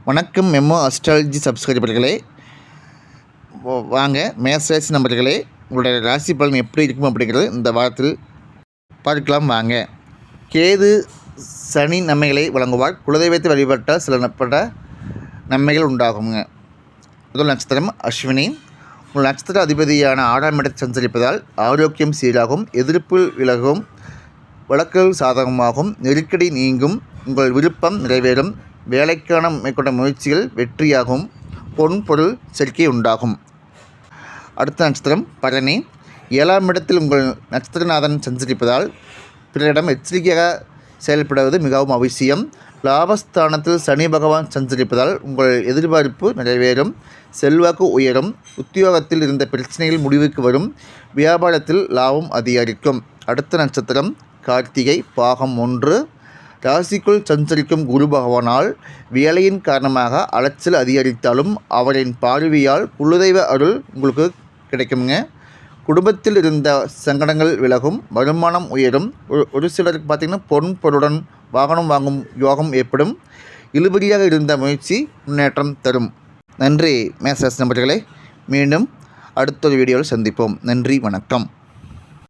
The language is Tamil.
வணக்கம் மெமோ அஸ்ட்ராலஜி சப்ஸ்கிரைபர்களே, வாங்க மேசராசி நம்பர்களே, உங்களுடைய ராசி பலன் எப்படி இருக்கும் அப்படிங்கிறது இந்த வாரத்தில் பார்க்கலாம். வாங்க. கேது சனி நன்மைகளை வழங்குவார். குலதெய்வத்தை வழிபட்டால் சில நன்மைகள் உண்டாகுங்க. முதல் நட்சத்திரம் அஸ்வினி. உங்கள் நட்சத்திர அதிபதியான 6ஆம் இடத்தை சஞ்சரிப்பதால் ஆரோக்கியம் சீராகும், எதிர்ப்பு விலகும், வழக்குகள் சாதகமாகும், நெருக்கடி நீங்கும், உங்கள் விருப்பம் நிறைவேறும், வேலைக்கான மேற்கொண்ட முயற்சிகள் வெற்றியாகும், பொன் பொருள் சேர்க்கை உண்டாகும். அடுத்த நட்சத்திரம் பரணி. 7ஆம் இடத்தில் உங்கள் நட்சத்திரநாதன் சஞ்சரிப்பதால் பிறரிடம் எச்சரிக்கையாக செயல்படுவது மிகவும் அவசியம். லாபஸ்தானத்தில் சனி பகவான் சஞ்சரிப்பதால் உங்கள் எதிர்பார்ப்பு நிறைவேறும், செல்வாக்கு உயரும், உத்தியோகத்தில் இருந்த பிரச்சனைகள் முடிவுக்கு வரும், வியாபாரத்தில் லாபம் அதிகரிக்கும். அடுத்த நட்சத்திரம் கார்த்திகை, பாகம் 1. ராசிக்குள் சஞ்சரிக்கும் குரு பகவானால் வேலையின் காரணமாக அலைச்சல் அதிகரித்தாலும் அவரின் பார்வையால் குலதெய்வ அருள் உங்களுக்கு கிடைக்குங்க. குடும்பத்தில் இருந்த சங்கடங்கள் விலகும், வருமானம் உயரும். ஒரு சிலருக்கு பார்த்திங்கன்னா பொன் பொருளுடன் வாகனம் வாங்கும் யோகம் ஏற்படும். இழுபறியாக இருந்த முயற்சி முன்னேற்றம் தரும். நன்றி மேசராசி நண்பர்களே. மீண்டும் அடுத்த வீடியோவில் சந்திப்போம். நன்றி, வணக்கம்.